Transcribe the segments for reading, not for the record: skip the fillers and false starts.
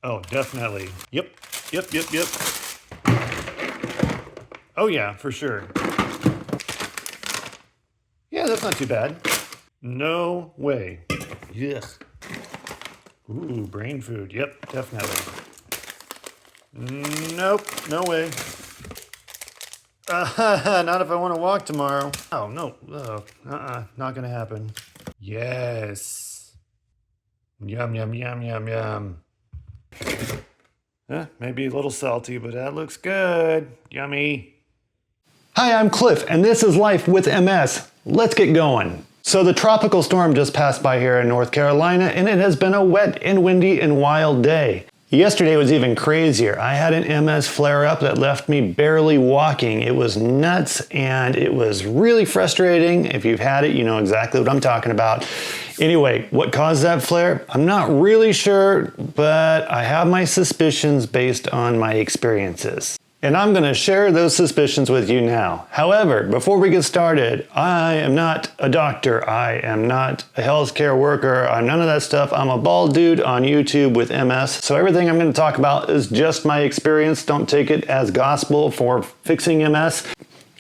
Oh, definitely. Yep. Oh yeah, for sure. Yeah, that's not too bad. No way. Yes. Ooh, brain food. Yep, definitely. Nope, no way. Not if I want to walk tomorrow. Oh, no. Not gonna happen. Yes. Yum, yum, yum, yum, yum. Maybe a little salty, but that looks good. Yummy. Hi, I'm Cliff, and this is Life with MS. Let's get going. So the tropical storm just passed by here in North Carolina, and it has been a wet and windy and wild day. Yesterday was even crazier. I had an MS flare-up that left me barely walking. It was nuts, and it was really frustrating. If you've had it, you know exactly what I'm talking about. Anyway, what caused that flare? I'm not really sure, but I have my suspicions based on my experiences. And I'm going to share those suspicions with you now. However, before we get started, I am not a doctor. I am not a healthcare worker. I'm none of that stuff. I'm a bald dude on YouTube with MS. So everything I'm going to talk about is just my experience. Don't take it as gospel for fixing MS.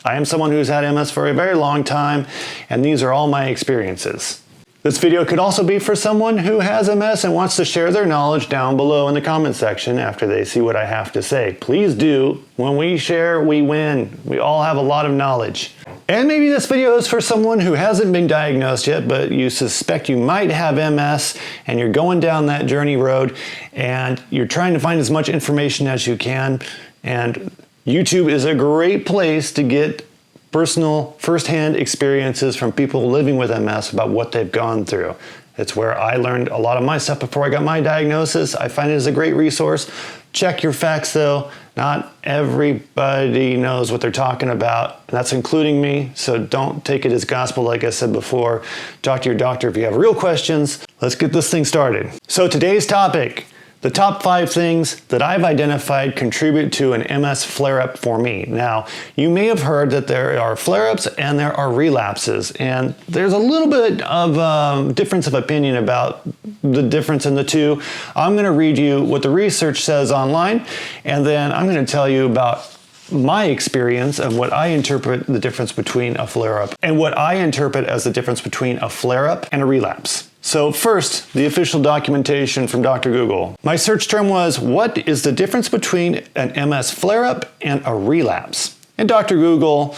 I am someone who's had MS for a very long time, and these are all my experiences. This video could also be for someone who has MS and wants to share their knowledge down below in the comment section after they see what I have to say. Please do. When we share, we win. We all have a lot of knowledge. And maybe this video is for someone who hasn't been diagnosed yet, but you suspect you might have MS and you're going down that journey road and you're trying to find as much information as you can. And YouTube is a great place to get personal, first-hand experiences from people living with MS about what they've gone through. It's where I learned a lot of my stuff before I got my diagnosis. I find it as a great resource. Check your facts though. Not everybody knows what they're talking about, and that's including me, so don't take it as gospel like I said before. Talk to your doctor if you have real questions. Let's get this thing started. So today's topic, the top 5 things that I've identified contribute to an MS flare-up for me. Now, you may have heard that there are flare-ups and there are relapses, and there's a little bit of difference of opinion about the difference in the two. I'm going to read you what the research says online, and then I'm going to tell you about my experience of what I interpret the difference between a flare-up and what I interpret as the difference between a flare-up and a relapse. So first, the official documentation from Dr. Google. My search term was, what is the difference between an MS flare-up and a relapse? And Dr. Google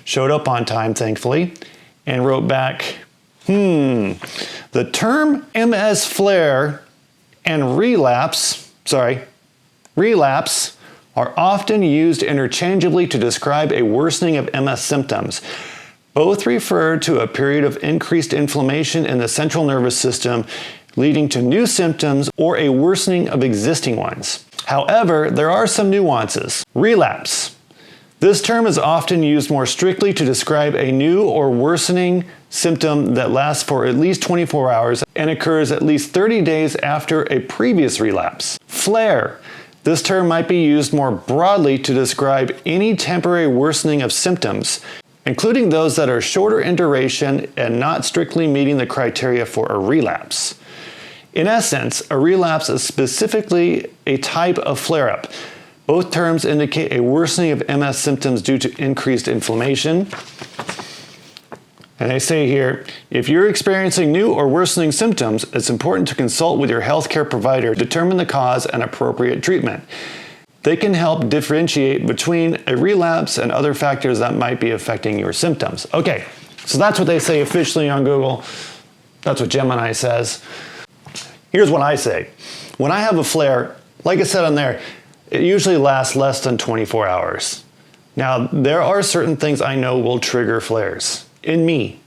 showed up on time, thankfully, and wrote back, the term MS flare and relapse are often used interchangeably to describe a worsening of MS symptoms. Both refer to a period of increased inflammation in the central nervous system, leading to new symptoms or a worsening of existing ones. However, there are some nuances. Relapse. This term is often used more strictly to describe a new or worsening symptom that lasts for at least 24 hours and occurs at least 30 days after a previous relapse. Flare. This term might be used more broadly to describe any temporary worsening of symptoms, including those that are shorter in duration and not strictly meeting the criteria for a relapse. In essence, a relapse is specifically a type of flare-up. Both terms indicate a worsening of MS symptoms due to increased inflammation. And they say here, if you're experiencing new or worsening symptoms, it's important to consult with your healthcare provider to determine the cause and appropriate treatment. They can help differentiate between a relapse and other factors that might be affecting your symptoms. Okay, so that's what they say officially on Google. That's what Gemini says. Here's what I say. When I have a flare, like I said on there, it usually lasts less than 24 hours. Now, there are certain things I know will trigger flares. In me.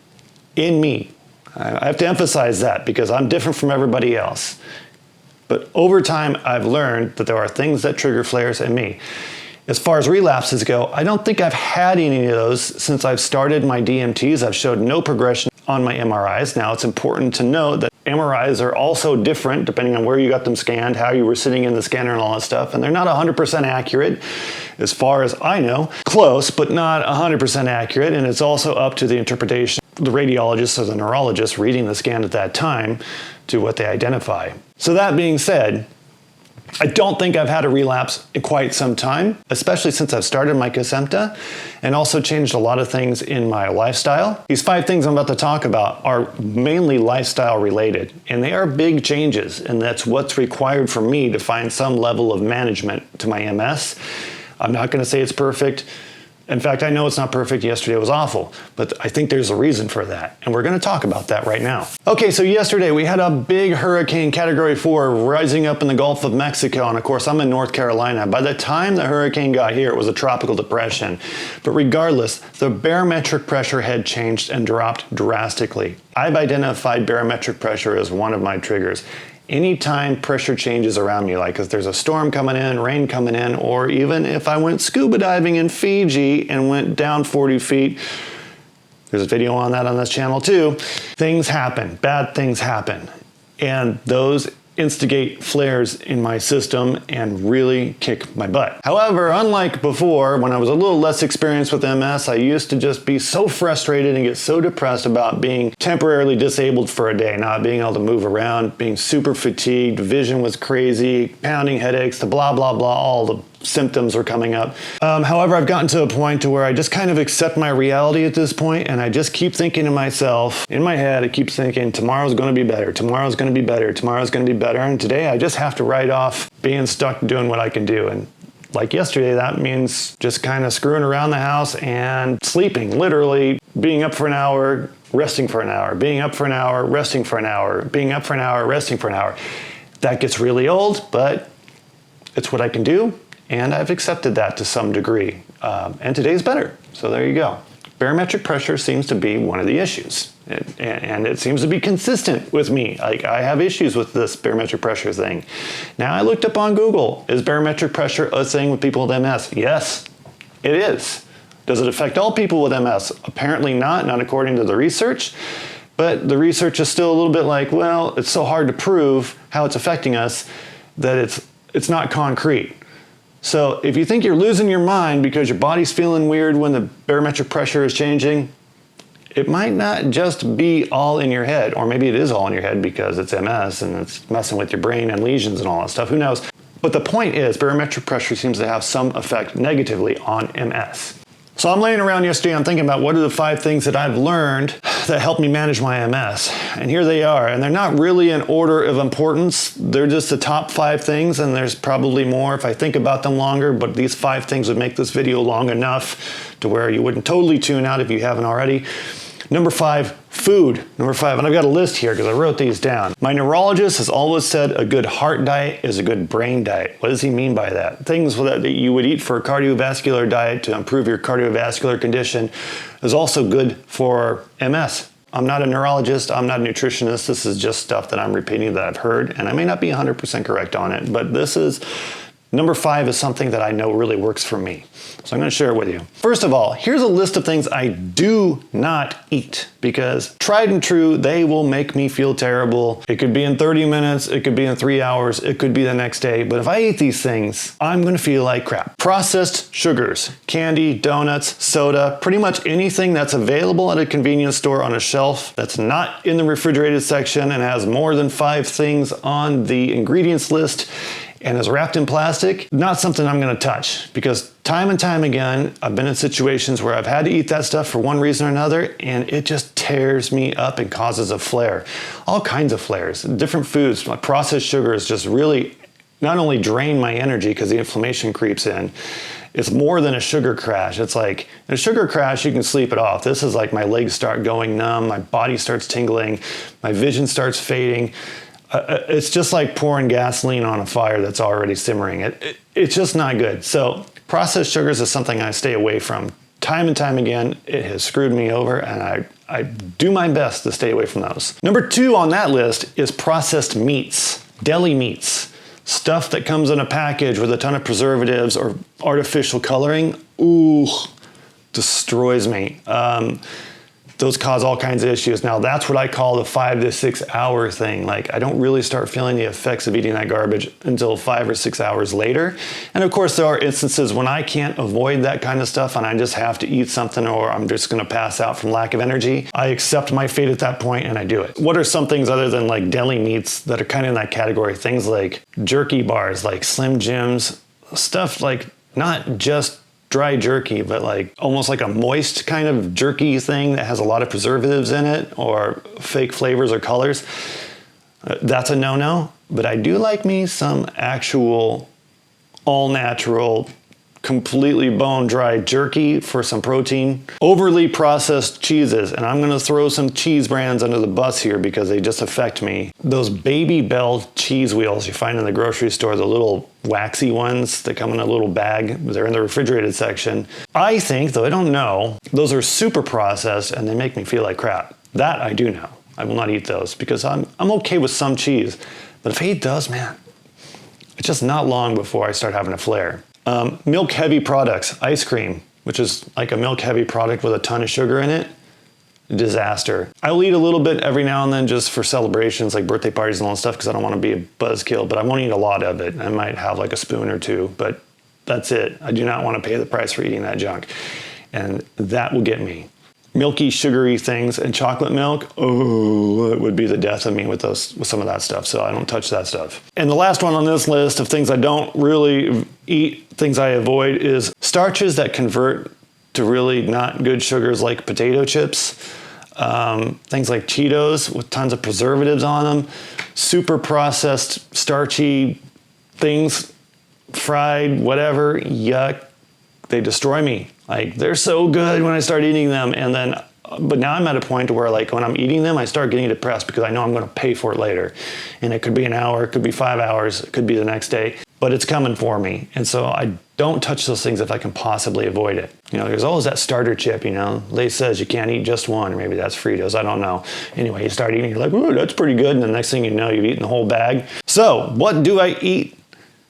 I have to emphasize that because I'm different from everybody else. But over time, I've learned that there are things that trigger flares in me. As far as relapses go, I don't think I've had any of those since I've started my DMTs. I've showed no progression on my MRIs. Now, it's important to note that MRIs are also different depending on where you got them scanned, how you were sitting in the scanner and all that stuff, and they're not 100% accurate as far as I know. Close, but not 100% accurate, and it's also up to the interpretation the radiologist or the neurologist reading the scan at that time to what they identify. So that being said, I don't think I've had a relapse in quite some time, especially since I've started my Kesimpta and also changed a lot of things in my lifestyle. These 5 things I'm about to talk about are mainly lifestyle related, and they are big changes, and that's what's required for me to find some level of management to my MS. I'm not going to say it's perfect. In fact, I know it's not perfect. Yesterday was awful, but I think there's a reason for that, and we're going to talk about that right now. Okay, so yesterday we had a big hurricane, Category 4, rising up in the Gulf of Mexico, and of course I'm in North Carolina. By the time the hurricane got here, it was a tropical depression, but regardless, the barometric pressure had changed and dropped drastically. I've identified barometric pressure as one of my triggers. Anytime pressure changes around me, like if there's a storm coming in, rain coming in, or even if I went scuba diving in Fiji and went down 40 feet, there's a video on that on this channel too, things happen, bad things happen. And those instigate flares in my system and really kick my butt. However, unlike before, when I was a little less experienced with MS, I used to just be so frustrated and get so depressed about being temporarily disabled for a day, not being able to move around, being super fatigued, vision was crazy, pounding headaches, the blah, blah, blah, all the symptoms were coming up. However, I've gotten to a point to where I just kind of accept my reality at this point, and I just keep thinking to myself, in my head, I keep thinking, tomorrow's going to be better, tomorrow's going to be better, tomorrow's going to be better, and today I just have to write off being stuck doing what I can do. And like yesterday, that means just kind of screwing around the house and sleeping, literally being up for an hour, resting for an hour, being up for an hour, resting for an hour, being up for an hour, resting for an hour. That gets really old, but it's what I can do. And I've accepted that to some degree. And today's better. So there you go. Barometric pressure seems to be one of the issues. And it seems to be consistent with me. Like, I have issues with this barometric pressure thing. Now, I looked up on Google. Is barometric pressure a thing with people with MS? Yes, it is. Does it affect all people with MS? Apparently not according to the research. But the research is still a little bit like, well, it's so hard to prove how it's affecting us that it's not concrete. So if you think you're losing your mind because your body's feeling weird when the barometric pressure is changing, it might not just be all in your head, or maybe it is all in your head because it's MS and it's messing with your brain and lesions and all that stuff, who knows? But the point is, barometric pressure seems to have some effect negatively on MS. So I'm laying around yesterday, I'm thinking about what are the 5 things that I've learned that help me manage my MS. And here they are. And they're not really in order of importance. They're just the top 5 things, and there's probably more if I think about them longer, but these 5 things would make this video long enough to where you wouldn't totally tune out if you haven't already. Number 5, food. Number 5, and I've got a list here because I wrote these down. My neurologist has always said a good heart diet is a good brain diet. What does he mean by that? Things that you would eat for a cardiovascular diet to improve your cardiovascular condition is also good for MS. I'm not a neurologist, I'm not a nutritionist. This is just stuff that I'm repeating that I've heard, and I may not be 100% correct on it, but number 5 is something that I know really works for me. So I'm going to share it with you. First of all, here's a list of things I do not eat because tried and true, they will make me feel terrible. It could be in 30 minutes, it could be in 3 hours, it could be the next day. But if I eat these things, I'm going to feel like crap. Processed sugars, candy, donuts, soda, pretty much anything that's available at a convenience store on a shelf that's not in the refrigerated section and has more than 5 things on the ingredients list and is wrapped in plastic, not something I'm going to touch, because time and time again, I've been in situations where I've had to eat that stuff for one reason or another, and it just tears me up and causes a flare. All kinds of flares. Different foods, like processed sugars, just really not only drain my energy because the inflammation creeps in, it's more than a sugar crash. It's like, in a sugar crash, you can sleep it off. This is like my legs start going numb, my body starts tingling, my vision starts fading. It's just like pouring gasoline on a fire that's already simmering. It's just not good. So processed sugars is something I stay away from. Time and time again, it has screwed me over, and I do my best to stay away from those. Number 2 on that list is processed meats, deli meats, stuff that comes in a package with a ton of preservatives or artificial coloring. Ooh, destroys me. those cause all kinds of issues. Now that's what I call the 5 to 6 hour thing. Like I don't really start feeling the effects of eating that garbage until 5 or 6 hours later. And of course there are instances when I can't avoid that kind of stuff and I just have to eat something or I'm just gonna pass out from lack of energy. I accept my fate at that point and I do it. What are some things other than like deli meats that are kind of in that category? Things like jerky bars, like Slim Jims, stuff like not just dry jerky, but like almost like a moist kind of jerky thing that has a lot of preservatives in it or fake flavors or colors. That's a no-no, but I do like me some actual all-natural, completely bone-dry jerky for some protein. Overly processed cheeses, and I'm gonna throw some cheese brands under the bus here because they just affect me. Those Baby Bell cheese wheels you find in the grocery store, the little waxy ones that come in a little bag, they're in the refrigerated section. I think, though I don't know, those are super processed and they make me feel like crap. That I do know. I will not eat those because I'm okay with some cheese, but if I eat those, man, it's just not long before I start having a flare. Milk heavy products, ice cream, which is like a milk heavy product with a ton of sugar in it, disaster. I'll eat a little bit every now and then just for celebrations like birthday parties and all that stuff because I don't want to be a buzzkill, but I won't eat a lot of it. I might have like a spoon or two, but that's it. I do not want to pay the price for eating that junk. And that will get me. Milky, sugary things and chocolate milk, oh, it would be the death of me with some of that stuff. So I don't touch that stuff. And the last one on this list of things I don't really eat, things I avoid, is starches that convert to really not good sugars like potato chips, things like Cheetos with tons of preservatives on them, super processed, starchy things, fried, whatever, yuck. They destroy me. Like they're so good when I start eating them, and then, but now I'm at a point where like when I'm eating them, I start getting depressed because I know I'm going to pay for it later, and it could be an hour, it could be 5 hours, it could be the next day, but it's coming for me, and so I don't touch those things if I can possibly avoid it. You know, there's always that starter chip. You know, Lay's says you can't eat just one, or maybe that's Fritos. I don't know. Anyway, you start eating, you're like, ooh, that's pretty good, and the next thing you know, you've eaten the whole bag. So, what do I eat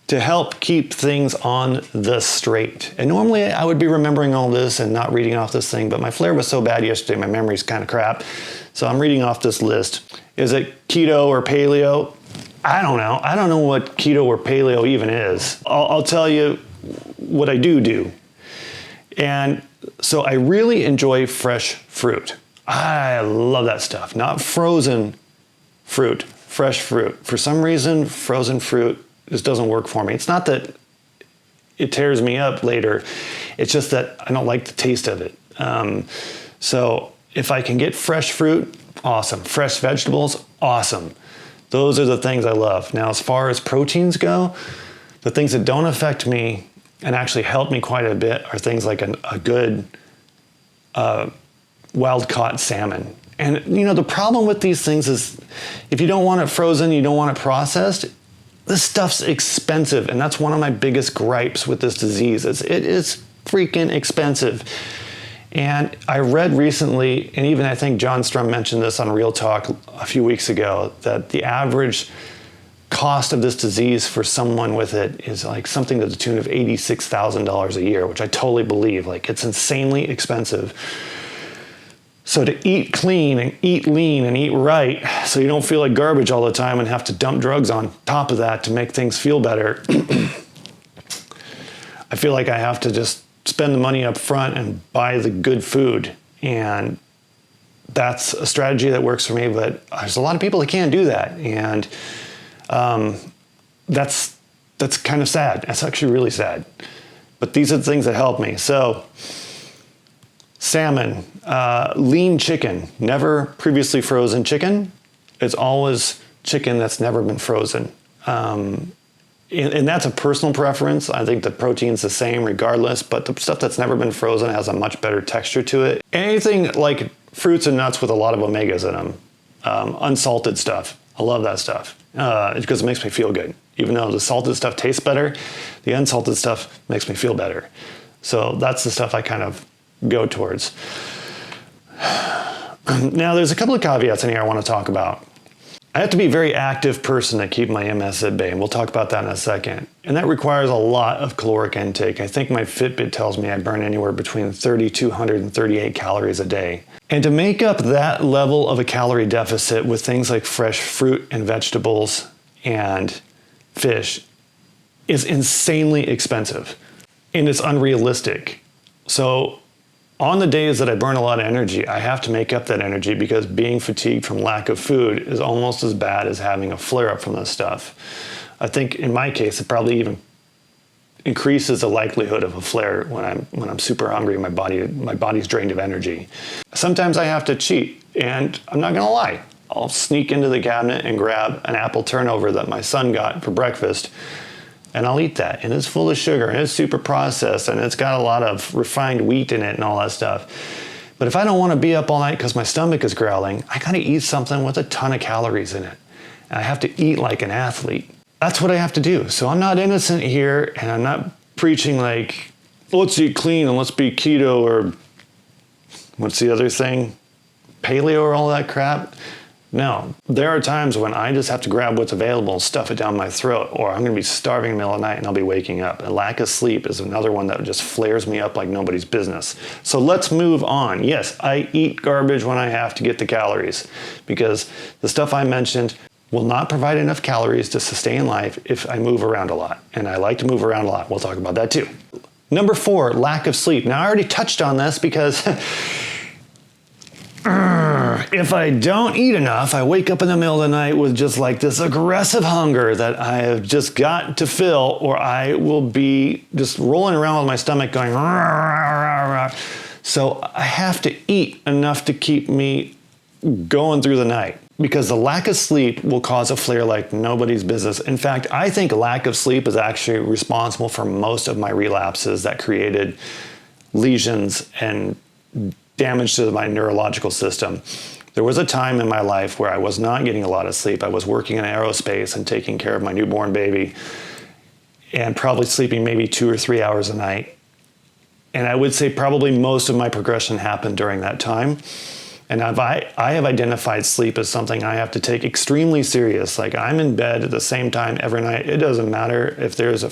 to help keep things on the straight? And normally I would be remembering all this and not reading off this thing, but my flare was so bad yesterday, my memory's kind of crap. So I'm reading off this list. Is it keto or paleo? I don't know. I don't know what keto or paleo even is. I'll tell you what I do. And so I really enjoy fresh fruit. I love that stuff. Not frozen fruit, fresh fruit. For some reason, frozen fruit just doesn't work for me. It's not that it tears me up later. It's just that I don't like the taste of it. So if I can get fresh fruit, awesome. Fresh vegetables, awesome. Those are the things I love. Now, as far as proteins go, the things that don't affect me and actually help me quite a bit are things like a good wild-caught salmon. And, you know, the problem with these things is if you don't want it frozen, you don't want it processed, this stuff's expensive, and that's one of my biggest gripes with this disease. It is freaking expensive. And I read recently, and even I think John Strum mentioned this on Real Talk a few weeks ago, that the average cost of this disease for someone with it is like something to the tune of $86,000 a year, which I totally believe. Like, it's insanely expensive. So to eat clean and eat lean and eat right so you don't feel like garbage all the time and have to dump drugs on top of that to make things feel better, I feel like I have to just spend the money up front and buy the good food. And that's a strategy that works for me, but there's a lot of people that can't do that. And that's kind of sad. That's actually really sad. But these are the things that help me. So salmon, lean chicken, never previously frozen chicken. It's always chicken that's never been frozen. And that's a personal preference. I think the protein's the same regardless, but the stuff that's never been frozen has a much better texture to it. Anything like fruits and nuts with a lot of omegas in them, unsalted stuff. I love that stuff because it makes me feel good. Even though the salted stuff tastes better, the unsalted stuff makes me feel better. So that's the stuff I kind of go towards. Now, there's a couple of caveats in here I want to talk about. I have to be a very active person to keep my MS at bay, and we'll talk about that in a second. And that requires a lot of caloric intake. I think my Fitbit tells me I burn anywhere between 3,200 and 38 calories a day. And to make up that level of a calorie deficit with things like fresh fruit and vegetables and fish is insanely expensive, and it's unrealistic. So on the days that I burn a lot of energy, I have to make up that energy because being fatigued from lack of food is almost as bad as having a flare-up from this stuff. I think in my case, it probably even increases the likelihood of a flare when I'm super hungry and my body's drained of energy. Sometimes I have to cheat, and I'm not gonna lie. I'll sneak into the cabinet and grab an apple turnover that my son got for breakfast, and I'll eat that. And it's full of sugar, and it's super processed, and it's got a lot of refined wheat in it and all that stuff. But if I don't want to be up all night because my stomach is growling, I gotta eat something with a ton of calories in it. And I have to eat like an athlete. That's what I have to do. So I'm not innocent here, and I'm not preaching like, let's eat clean and let's be keto, or what's the other thing? Paleo or all that crap. No, there are times when I just have to grab what's available and stuff it down my throat, or I'm going to be starving in the middle of the night and I'll be waking up. And lack of sleep is another one that just flares me up like nobody's business. So let's move on. Yes, I eat garbage when I have to get the calories, because the stuff I mentioned will not provide enough calories to sustain life if I move around a lot. And I like to move around a lot. We'll talk about that too. Number 4, lack of sleep. Now I already touched on this because if I don't eat enough, I wake up in the middle of the night with just like this aggressive hunger that I have just got to fill, or I will be just rolling around with my stomach going, rah, rah, rah, rah. So I have to eat enough to keep me going through the night, because the lack of sleep will cause a flare like nobody's business. In fact, I think lack of sleep is actually responsible for most of my relapses that created lesions and damage to my neurological system. There was a time in my life where I was not getting a lot of sleep. I was working in aerospace and taking care of my newborn baby, and probably sleeping maybe 2 or 3 hours a night. And I would say probably most of my progression happened during that time. And I have identified sleep as something I have to take extremely serious. Like, I'm in bed at the same time every night. It doesn't matter if there's a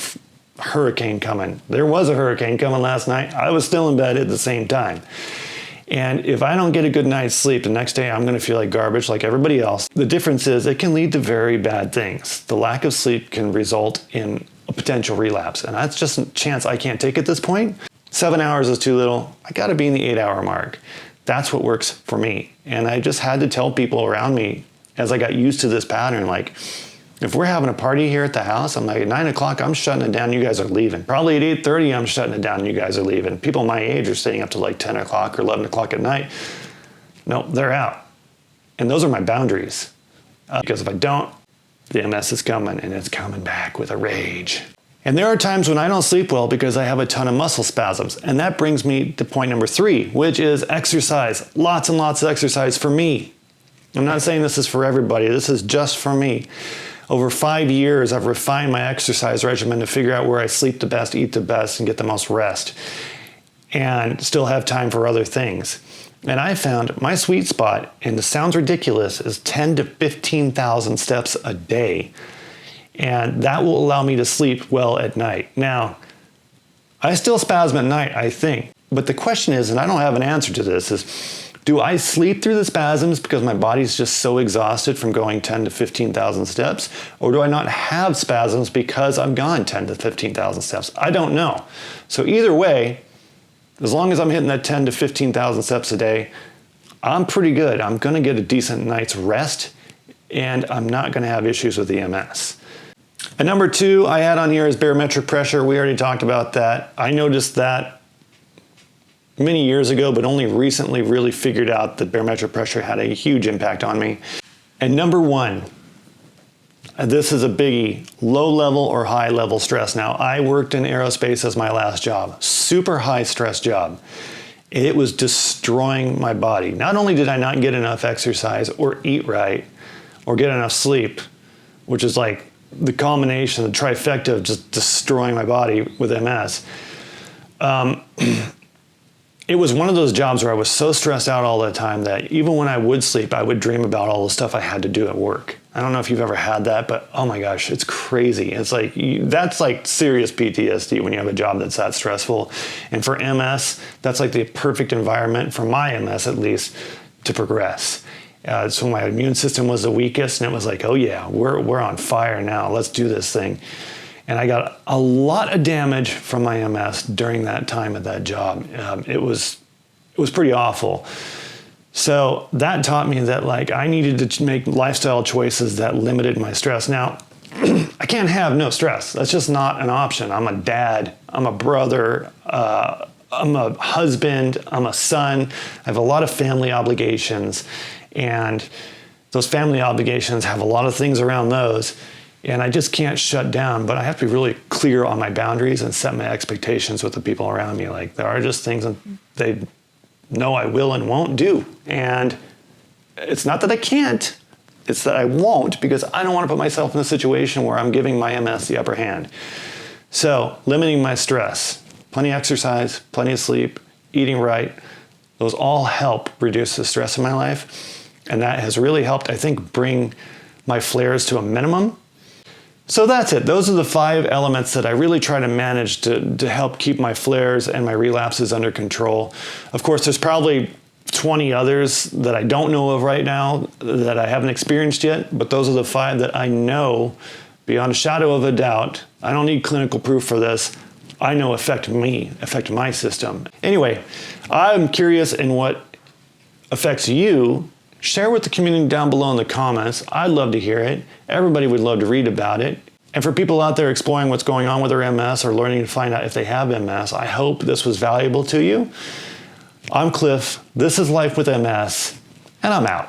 hurricane coming. There was a hurricane coming last night. I was still in bed at the same time. And if I don't get a good night's sleep, the next day I'm going to feel like garbage like everybody else. The difference is it can lead to very bad things. The lack of sleep can result in a potential relapse. And that's just a chance I can't take at this point. 7 hours is too little. I got to be in the 8-hour mark. That's what works for me. And I just had to tell people around me as I got used to this pattern, like, if we're having a party here at the house, I'm like, at 9 o'clock, I'm shutting it down, you guys are leaving. Probably at 8:30, I'm shutting it down, and you guys are leaving. People my age are staying up to like 10 o'clock or 11 o'clock at night. No, they're out. And those are my boundaries. Because if I don't, the MS is coming, and it's coming back with a rage. And there are times when I don't sleep well because I have a ton of muscle spasms. And that brings me to point number 3, which is exercise. Lots and lots of exercise for me. I'm not saying this is for everybody. This is just for me. Over 5 years, I've refined my exercise regimen to figure out where I sleep the best, eat the best, and get the most rest, and still have time for other things. And I found my sweet spot, and this sounds ridiculous, is 10 to 15,000 steps a day. And that will allow me to sleep well at night. Now, I still spasm at night, I think. But the question is, and I don't have an answer to this, is do I sleep through the spasms because my body's just so exhausted from going 10 to 15,000 steps? Or do I not have spasms because I've gone 10 to 15,000 steps? I don't know. So either way, as long as I'm hitting that 10 to 15,000 steps a day, I'm pretty good. I'm gonna get a decent night's rest, and I'm not gonna have issues with the MS. And number 2 I had on here is barometric pressure. We already talked about that. I noticed that many years ago, but only recently really figured out that barometric pressure had a huge impact on me. And number 1, this is a biggie, low level or high level stress. Now, I worked in aerospace as my last job, super high stress job. It was destroying my body. Not only did I not get enough exercise or eat right or get enough sleep, which is like the combination, the trifecta of just destroying my body with MS. It was one of those jobs where I was so stressed out all the time that even when I would sleep, I would dream about all the stuff I had to do at work. I don't know if you've ever had that, but oh my gosh, it's crazy. It's like, that's like serious PTSD when you have a job that's that stressful. And for MS, that's like the perfect environment, for my MS at least, to progress. So my immune system was the weakest, and it was like, oh yeah, we're on fire now. Let's do this thing. And I got a lot of damage from my MS during that time at that job. It was pretty awful. So that taught me that like I needed to make lifestyle choices that limited my stress. Now, I can't have no stress. That's just not an option. I'm a dad. I'm a brother. I'm a husband. I'm a son. I have a lot of family obligations. And those family obligations have a lot of things around those. And I just can't shut down, but I have to be really clear on my boundaries and set my expectations with the people around me. Like, there are just things that they know I will and won't do. And it's not that I can't, it's that I won't, because I don't want to put myself in a situation where I'm giving my MS the upper hand. So, limiting my stress, plenty of exercise, plenty of sleep, eating right, those all help reduce the stress in my life. And that has really helped, I think, bring my flares to a minimum. So that's it. Those are the 5 elements that I really try to manage to help keep my flares and my relapses under control. Of course, there's probably 20 others that I don't know of right now that I haven't experienced yet, but those are the 5 that I know beyond a shadow of a doubt. I don't need clinical proof for this. I know affect me, affect my system. Anyway, I'm curious in what affects you. Share with the community down below in the comments. I'd love to hear it. Everybody would love to read about it. And for people out there exploring what's going on with their MS or learning to find out if they have MS, I hope this was valuable to you. I'm Cliff. This is Life with MS, and I'm out.